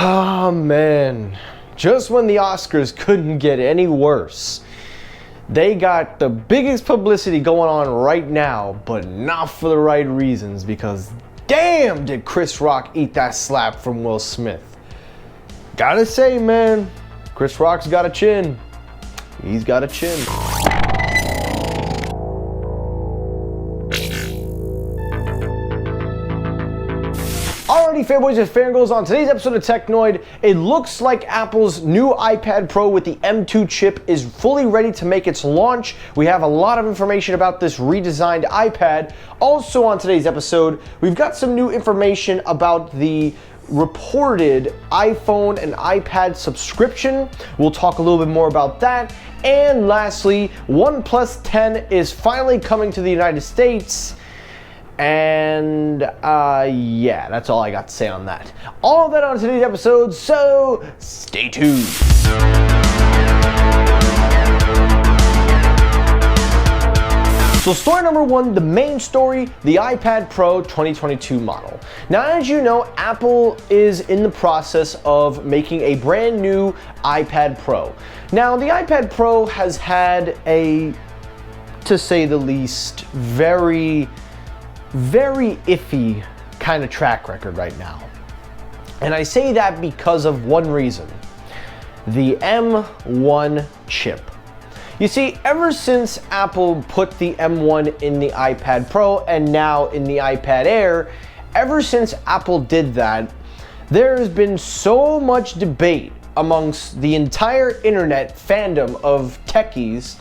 Oh man, just when the Oscars couldn't get any worse, they got the biggest publicity going on right now, but not for the right reasons, because damn did Chris Rock eat that slap from Will Smith. Gotta say, man, Chris Rock's got a chin. He's got a chin. Alrighty, fanboys and fangirls, on today's episode of Technoid, it looks like Apple's new iPad Pro with the M2 chip is fully ready to make its launch. We have a lot of information about this redesigned iPad. Also on today's episode, we've got some new information about the reported iPhone and iPad subscription. We'll talk a little bit more about that. And lastly, OnePlus 10 is finally coming to the United States. And yeah, that's all I got to say on that. All of that on today's episode, so stay tuned. So story number one, the main story, the iPad Pro 2022 model. Now, as you know, Apple is in the process of making a brand new iPad Pro. Now, the iPad Pro has had a, to say the least, very iffy kind of track record right now. And I say that because of one reason: the M1 chip. You see, ever since Apple put the M1 in the iPad Pro and now in the iPad Air, ever since Apple did that, there has been so much debate amongst the entire internet fandom of techies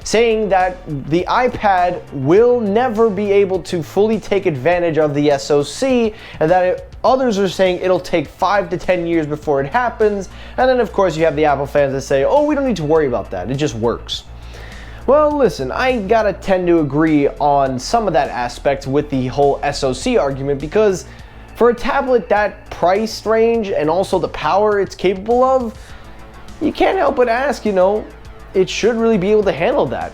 saying that the iPad will never be able to fully take advantage of the SoC, and that others are saying it'll take 5 to 10 years before it happens. And then of course you have the Apple fans that say, oh, we don't need to worry about that, it just works. Well, listen, I gotta tend to agree on some of that aspect with the whole SoC argument, because for a tablet that price range and also the power it's capable of, you can't help but ask, it should really be able to handle that.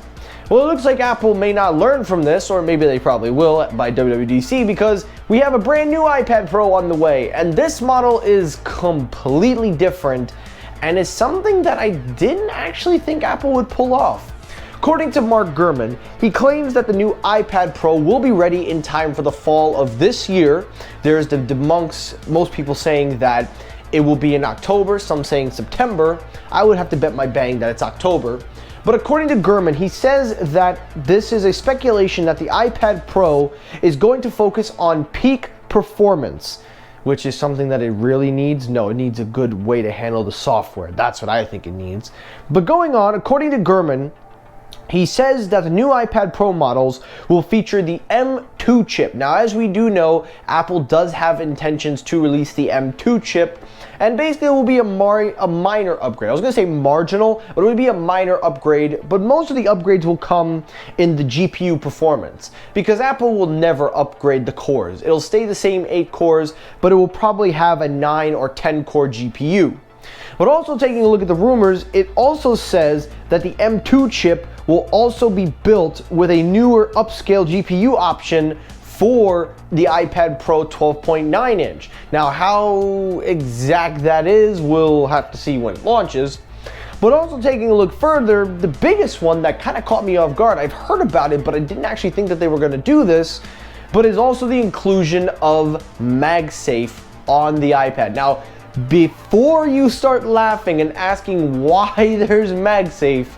Well, it looks like Apple may not learn from this, or maybe they probably will by WWDC, because we have a brand new iPad Pro on the way, and this model is completely different and is something that I didn't actually think Apple would pull off. According to Mark Gurman, he claims that the new iPad Pro will be ready in time for the fall of this year. There's amongst most people saying that it will be in October, some saying September. I would have to bet my bang that it's October. But according to Gurman, he says that this is a speculation that the iPad Pro is going to focus on peak performance, which is something that it really needs. No, it needs a good way to handle the software. That's what I think it needs. But going on, according to Gurman, he says that the new iPad Pro models will feature the M2 chip. Now, as we do know, Apple does have intentions to release the M2 chip, and basically it will be a minor upgrade. I was going to say marginal, but it would be a minor upgrade, but most of the upgrades will come in the GPU performance, because Apple will never upgrade the cores. It'll stay the same 8 cores, but it will probably have a 9 or 10 core GPU. But also taking a look at the rumors, it also says that the M2 chip will also be built with a newer upscale GPU option for the iPad Pro 12.9 inch. Now, how exact that is, we'll have to see when it launches. But also taking a look further, the biggest one that kind of caught me off guard, I've heard about it, but I didn't actually think that they were going to do this, but is also the inclusion of MagSafe on the iPad. Now, before you start laughing and asking why there's MagSafe,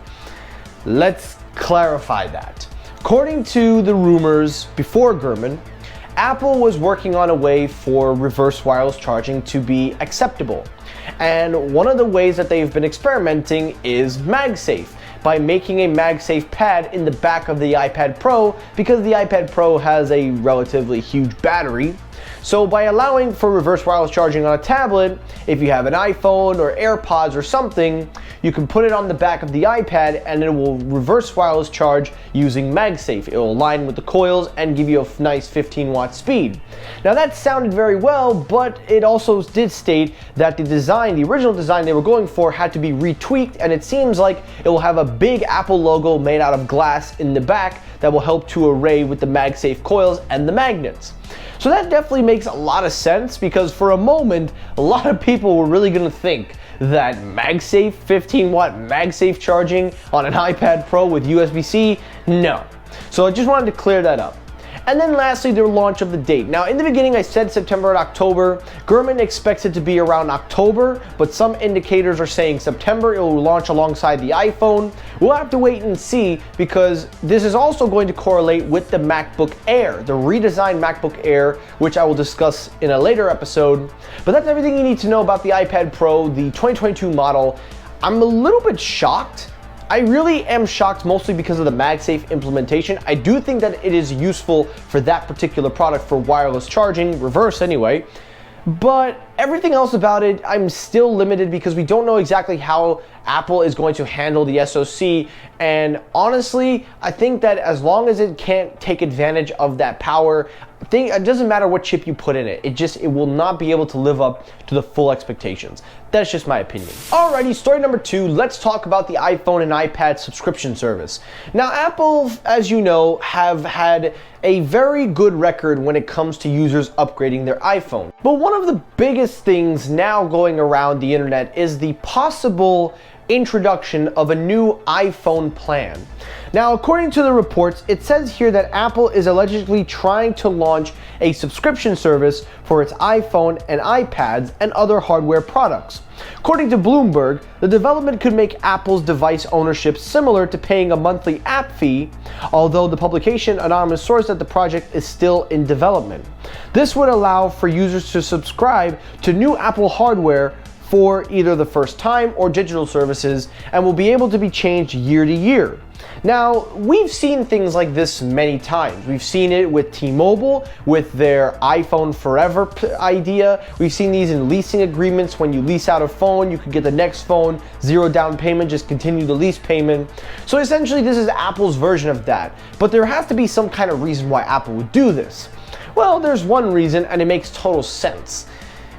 let's clarify that. According to the rumors before Gurman, Apple was working on a way for reverse wireless charging to be acceptable. And one of the ways that they've been experimenting is MagSafe, by making a MagSafe pad in the back of the iPad Pro, because the iPad Pro has a relatively huge battery. So by allowing for reverse wireless charging on a tablet, if you have an iPhone or AirPods or something, you can put it on the back of the iPad and it will reverse wireless charge using MagSafe. It will align with the coils and give you a nice 15-watt speed. Now that sounded very well, but it also did state that the original design they were going for had to be retweaked, and it seems like it will have a big Apple logo made out of glass in the back that will help to array with the MagSafe coils and the magnets. So that definitely makes a lot of sense, because for a moment, a lot of people were really gonna think that MagSafe, 15-watt MagSafe charging on an iPad Pro with USB-C, no. So I just wanted to clear that up. And then lastly, the launch of the date. Now, in the beginning, I said September and October. Gurman expects it to be around October, but some indicators are saying September. It will launch alongside the iPhone. We'll have to wait and see, because this is also going to correlate with the MacBook Air, the redesigned MacBook Air, which I will discuss in a later episode. But that's everything you need to know about the iPad Pro, the 2022 model. I'm a little bit shocked. I really am shocked, mostly because of the MagSafe implementation. I do think that it is useful for that particular product for wireless charging, reverse anyway. But everything else about it, I'm still limited, because we don't know exactly how Apple is going to handle the SoC. And honestly, I think that as long as it can't take advantage of that power, it doesn't matter what chip you put in it. It will not be able to live up to the full expectations. That's just my opinion. Alrighty, story number 2, let's talk about the iPhone and iPad subscription service. Now, Apple, as you know, have had a very good record when it comes to users upgrading their iPhone. But one of the biggest things now going around the internet is the possible introduction of a new iPhone plan. Now, according to the reports, it says here that Apple is allegedly trying to launch a subscription service for its iPhone and iPads and other hardware products. According to Bloomberg, the development could make Apple's device ownership similar to paying a monthly app fee, although the publication anonymous source that the project is still in development. This would allow for users to subscribe to new Apple hardware for either the first time or digital services, and will be able to be changed year to year. Now, we've seen things like this many times. We've seen it with T-Mobile, with their iPhone Forever idea. We've seen these in leasing agreements. When you lease out a phone, you could get the next phone, 0 down payment, just continue the lease payment. So essentially, this is Apple's version of that. But there has to be some kind of reason why Apple would do this. Well, there's one reason, and it makes total sense.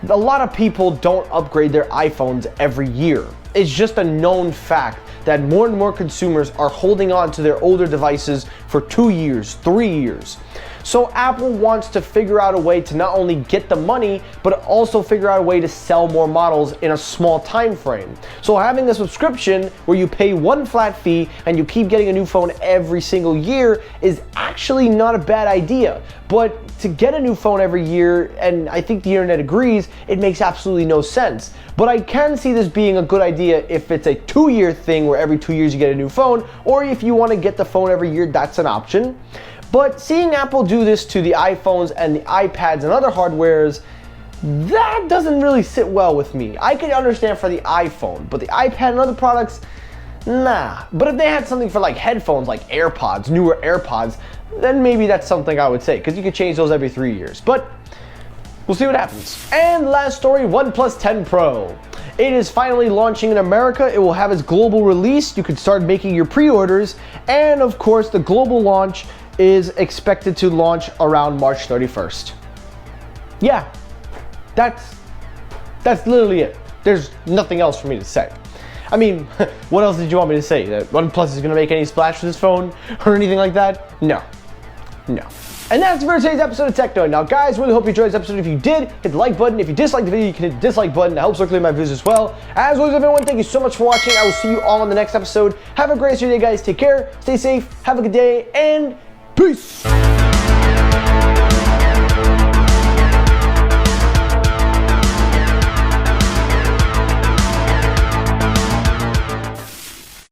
A lot of people don't upgrade their iPhones every year. It's just a known fact that more and more consumers are holding on to their older devices for 2 years, 3 years. So Apple wants to figure out a way to not only get the money, but also figure out a way to sell more models in a small time frame. So having a subscription where you pay one flat fee and you keep getting a new phone every single year is actually not a bad idea. But to get a new phone every year, and I think the internet agrees, it makes absolutely no sense. But I can see this being a good idea if it's a 2-year thing where every 2 years you get a new phone, or if you want to get the phone every year, that's an option. But seeing Apple do this to the iPhones and the iPads and other hardwares, that doesn't really sit well with me. I could understand for the iPhone, but the iPad and other products, nah. But if they had something for like headphones, like AirPods, newer AirPods, then maybe that's something I would say, because you could change those every 3 years. But we'll see what happens. And last story, OnePlus 10 Pro. It is finally launching in America. It will have its global release. You can start making your pre-orders. And of course, the global launch is expected to launch around March 31st. Yeah, that's literally it. There's nothing else for me to say. I mean, what else did you want me to say? That OnePlus is gonna make any splash with this phone or anything like that? No. And that's it for today's episode of Techno. Now guys, really hope you enjoyed this episode. If you did, hit the like button. If you disliked the video, you can hit the dislike button. That helps circulate my views as well. As always, everyone, thank you so much for watching. I will see you all in the next episode. Have a great rest of your day, guys. Take care, stay safe, have a good day, and peace!